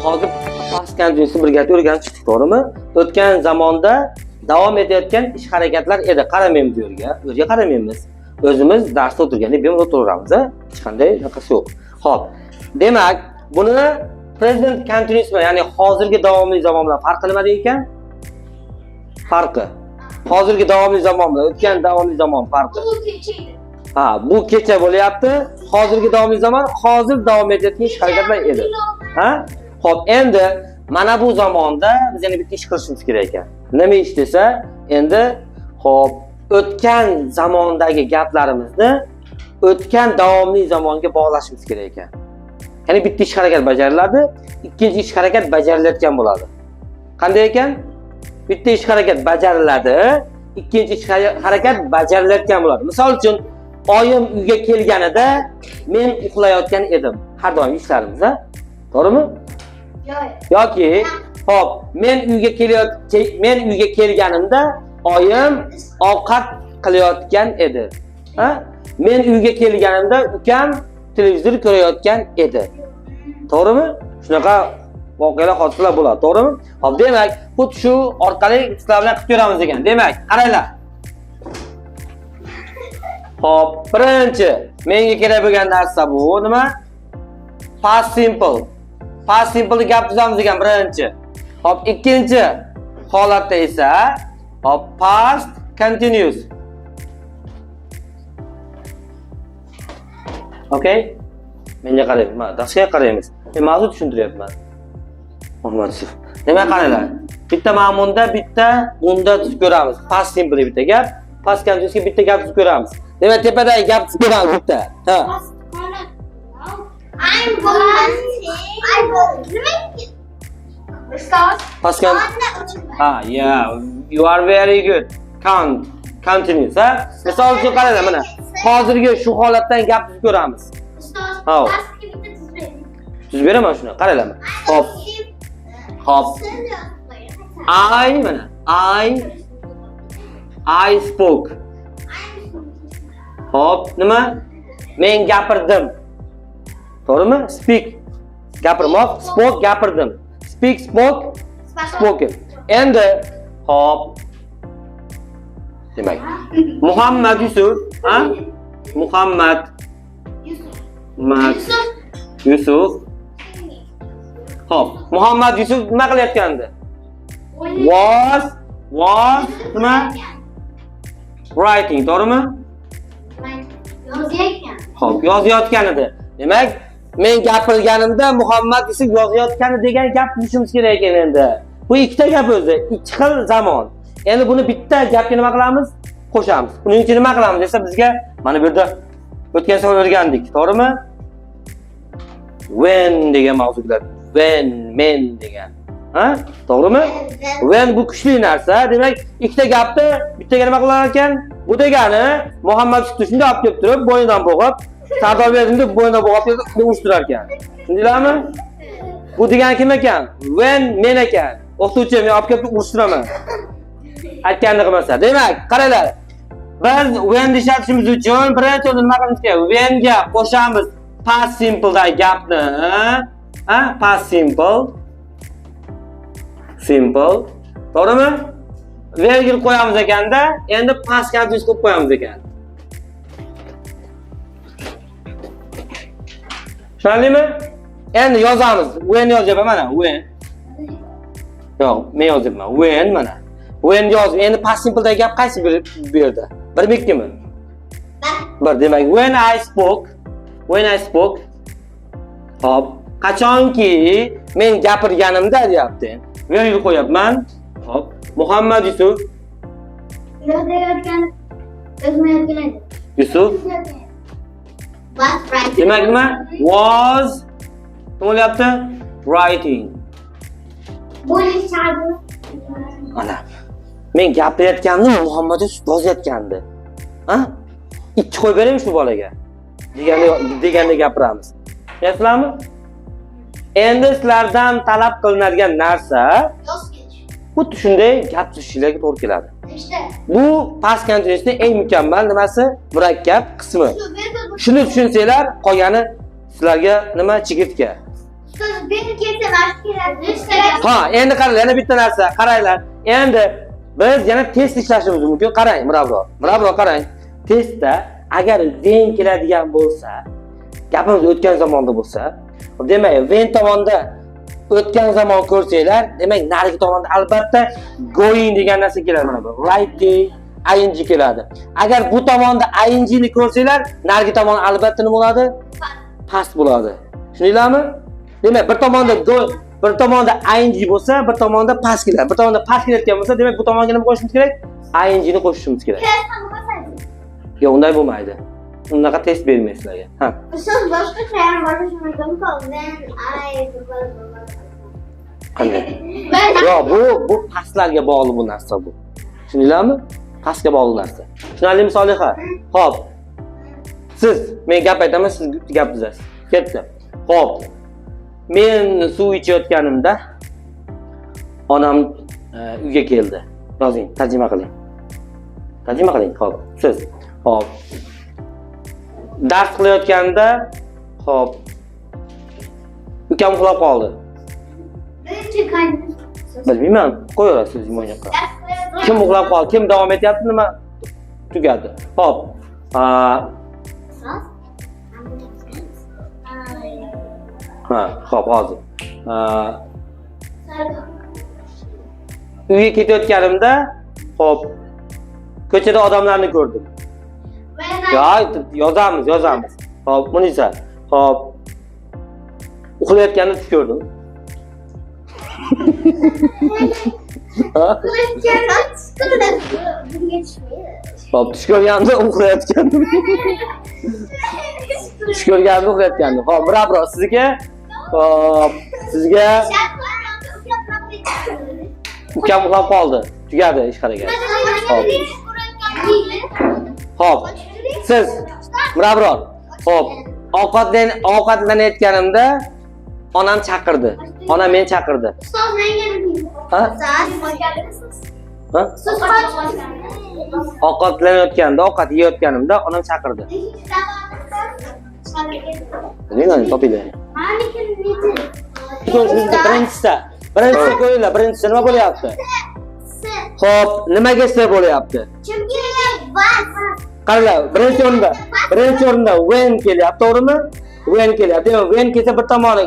hozir past continuousni birga o'rganib chiqdik, to'g'rimi? O'tgan zamonda davom etayotgan ish harakatlar edi. Qaramaymiz o'rga qaramaymiz. O'zimiz darsda o'tirganda bemalol o'tiraveramiz, hech qanday narsa yo'q. Xo'p. Demak, buni present continuous, ya'ni hozirgi davomli zamon bilan farqi nima ekan? Farqi. Hozirgi davomli zamon bilan o'tgan davomli zamon farqi. Ha, bu kecha bo'lyapti. Hozirgi davomli zamon hozir davom etayotgan ish harakatlar edi. Ha? Xo'p, endi mana bu zamonda biz yana bitta ish qilishimiz kerak ekan. Nima ish desa, endi xo'p, o'tgan zamondagi gaplarimizni o'tgan davomli zamonga bog'lashimiz kerak ekan. Ya'ni bitta ish harakat bajariladi, ikkinchi ish harakat bajarilayotgan bo'ladi. Qanday ekan? Bitta ish harakat bajariladi, ikkinchi ish harakat bajarilayotgan bo'ladi. Misol uchun, oyim uyga kelganida men uxlayotgan edim. Har doim ishlarimiz, ha? To'g'rimi? Yoki, hop, men uyga kelganimda oyim ovqat qilayotgan edi. Ha? Men uyga kelganimda ukam televizor ko'rayotgan edi. To'g'rimi? Shunaqa voqealar, hodisalar bo'ladi, to'g'rimi? Hop, demak, xuddi shu orqali sizlar bilan qilib ko'ramiz ekan. Demak, qaranglar. Hop, birinchi menga kerak bo'lgan narsa bu nima? Past simple. Past simple gap tuzamiz ekan birinchi. Hop, ikkinchi holatda esa hop, past continuous. Okay? Menga qarang, mana darsga qaraymiz. Men mavzu tushuntiryapman. Hurmatli. Demak, qaranglar. Bitta ma'munda, bitta unda tuzib ko'ramiz. Past simple bitta gap, past continuousga bitta gap tuzib ko'ramiz. Demak, tepadagi gap tuzib ko'ramiz bitta. Ha. I'm going. Past yeah, you are very good. Continuous, ha? Misol uchun qaranglar, mana hozirgi shu holatdan gap tuzib ko'ramiz. Ha. Tuzib beraman shuni. Qaranglar. Hop. Hop. I spoke. Hop, nima? Men gapirdim. To'g'rimi? Speak. Gapirmoq, spoke, gapirdim. Speak, spoke, spoken. Endi hop. Demak, Muhammad Yusuf, ha? Muhammad Yusuf. Hop, Muhammad Yusuf nima qilayotgandi? Was nima? Writing, to'g'rimi? Yozayotgan. Hop, yozayotgan edi. Demak, men gapirganimda Muhammad Yusuf yozayotgani degan gap tushunishimiz kerak ekan endi. Bu ikkita gap o'zi, ikki xil zamon. Endi buni bitta gapga nima qilamiz? Qo'shamiz. Buning uchun nima qilamiz desa, bizga mana bu yerda o'tgan safar o'rgandik, to'g'rimi? When degan mavzu keladi. When, men degan. Ha? To'g'rimi? When bu kuchli narsa. Demak, ikkita gapni bittaga nima qilar ekan? Bu degani Muhammad Yusuf shunday olib kelib turib, bo'ynidan bo'g'ib, Sardor Berdimni bo'ynidan bo'g'ib urishtirar ekan. Tushundinglarmi? Bu degani kim ekan? When, men ekan. O'qituvchi, men olib kelib urishtiraman. Aytganini qilmasa. Demak, qaranglar. Biz when ishlatishimiz uchun birinchi o'rinda nima qilamiz kerak? When ga qo'shamiz past simple da gapni, ha? Past simple. To'g'rimi? Virgül qo'yamiz ekanda, endi past continuous qilib qo'yamiz ekan. Tushundingmi? Endi yozamiz. When yozyapman mana, when. Yo'q, men yozyapman. When mana. When yozib, endi past simple da gap qaysi bu yerda? Birmi ikkimi? Bir. Demak, when I spoke. Hop, qachonki men gapirganimda deyapti. Virgül qo'yapman. Hop, Muhammad Yusuf. Yozayotgan o'zmayotgan edi. Yusuf. Demak nima? Was nima bo'lyapti? Writing. Bo'lishadi. Mana. Men gapirayotgandim, Muhammad Yusuf yozayotgandi. Ha? Ikki qo'yib beraymi shu bolaga? Deganda gapiramiz. Tushunasizlarmi? Endi sizlardan talab qilinadigan narsa xuddi shunday gap tuzishlarga to'g'ri keladi. Bu past continuousning eng mukammal nimasi? Murakkab qismi. Shuni tushunsanglar, qolgani sizlarga nima chigirtka. Ustoz ben kelsa mashq Ha, endi qaranglar, yana bitta narsa, qaranglar. Endi biz yana test ishlashimiz mumkin. Qarang, Mirabro qarang. Testda agar ven keladigan bo'lsa, gapimiz o'tgan zamonda bo'lsa, demak, ven tomonda o'tgan zamon ko'rsanglar, demak, narigi tomonda albatta going degan narsa keladi mana bu. Writing ing keladi. Agar bu tomonda ing ni ko'rsanglar, narigi tomon albatta nima bo'ladi? Past bo'ladi. Tushundinglarmi? Demak, bir tomonda bir tomonda ing bo'lsa, bir tomonda past keladi. Bir tomonda past kelayotgan bo'lsa, demak, bu tomonga nima qo'shishimiz kerak? Ing ni qo'shishimiz kerak. Yo'q, unday bo'lmaydi. Unaqa test bermaysizlarga. Ha. Ustoz boshqacha ham bo'lishi Qanday? Ben Yo'q, bu pastlarga bog'liq bu narsa bu. Tushundinglarmi? Pastga bog'liq narsa. Tushunarlimi, Soliha? Xo'p. Siz men gap aytaman, siz gap buzasiz. Ketdi. Xo'p. Men suv ichayotganimda onam uyga keldi. Yozing, tarjima qiling. Tarjima qiling, xo'p. Siz. Xo'p. Dars qilayotganda, xo'p. Ukam uxlab qoldi. birinchi qanday? Bilmayman, qo'yaverasiz o'yinga. Kim uxlab qoldi? Kim davom etyapti? Nima tugadi? Xo'p. Ha, xo'p, hozir. Uyga ketayotganimda, xo'p, ko'chada odamlarni ko'rdim. Ya, yozamiz. Xo'p, Munisa. Xo'p. Uxlayotganimda tush ko'rdim. Xo'p, tush ko'rganimda uxlayotgandim. Tush ko'rganimda uxlayotgandim. Xo'p, bravo, sizga. Xo'p, sizga ukam uxlab qoldi. Tugadi ish harakat. Xo'p. Siz bravo. Xo'p, ovqatlanayotganimda onam chaqirdi. Onam meni chaqirdi. Ustoz menga Ha? Ha? Ovqatlanayotganda, ovqat yeyotganimda onam chaqirdi. Nima topinglar? Birinchisi ko'ringlar, birinchisi nima bo'lyapti? Xo'p, nimaga se bo'lyapti? Chunki vas. Qaranglar, birinchi o'rinda when kelyapti, to'g'rimi? When kelyapti. Demak, when kelsa bir tomoni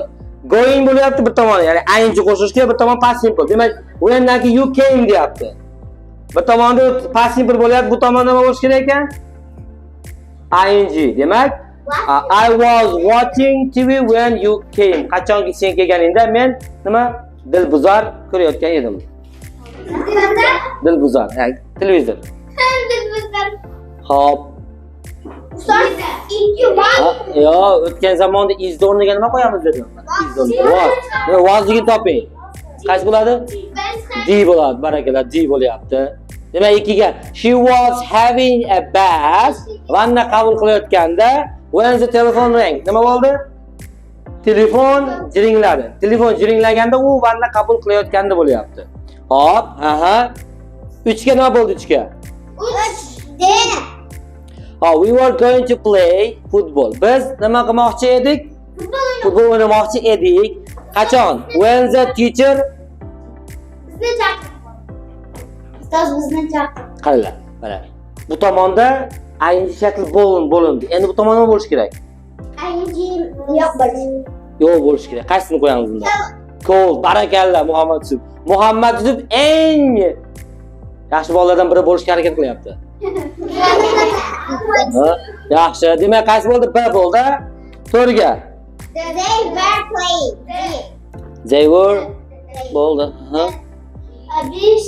going bo'lyapti, bir tomoni, ya'ni ing qo'shish kerak, bir tomon past simple. Demak, when naki you came deyapti. Bir tomonda past simple bo'lyapti, bu tomonda nima bo'lish kerak ekan? ing. Demak, I was watching TV when you came. Qachonki sen kelganingda men nima? Dilbuzar ko'rayotgan edim. Dilbuzar, televizor. Hop. Ustoz ikki vas. Yo, o'tgan zamonda izda o'rniga nima qo'yamiz dedim. Was degan toping. Qaysi bo'ladi? D bo'ladi, barakallah, D bo'lyapti. Demak, ikkiga she was having a bath. Vanna qabul qilayotganda when the telephone rang. Nima bo'ldi? Telefon jiringladi. Telefon jiringlaganda u vanna qabul qilayotganda bo'lyapti. Hop, aha. 3 ga nima bo'ldi 3 ga? 3 D. Oh, we were going to play football. Biz nima qilmoqchi edik? Futbol o'ynamoqchi edik. Qachon? When the teacher Bizni chaqirdi. Ustoz bizni chaqirdi. qaranglar, mana. Bu tomonda ing shakli bo'lindi. Endi bu tomon nima bo'lish kerak? Ing yo'q bo'lishi. Yo'q bo'lish kerak. Qaysini qo'yamiz bunda? Cool, barakalla Muhammad Yusuf. Muhammad Yusuf eng yaxshi bolalardan biri bo'lishga harakat qilyapti. Ha? Yaxshi. Demak, qaysi bo'ldi? B bo'ldi. 4 ga. They were playing. They were bo'ldi. Ha? Biz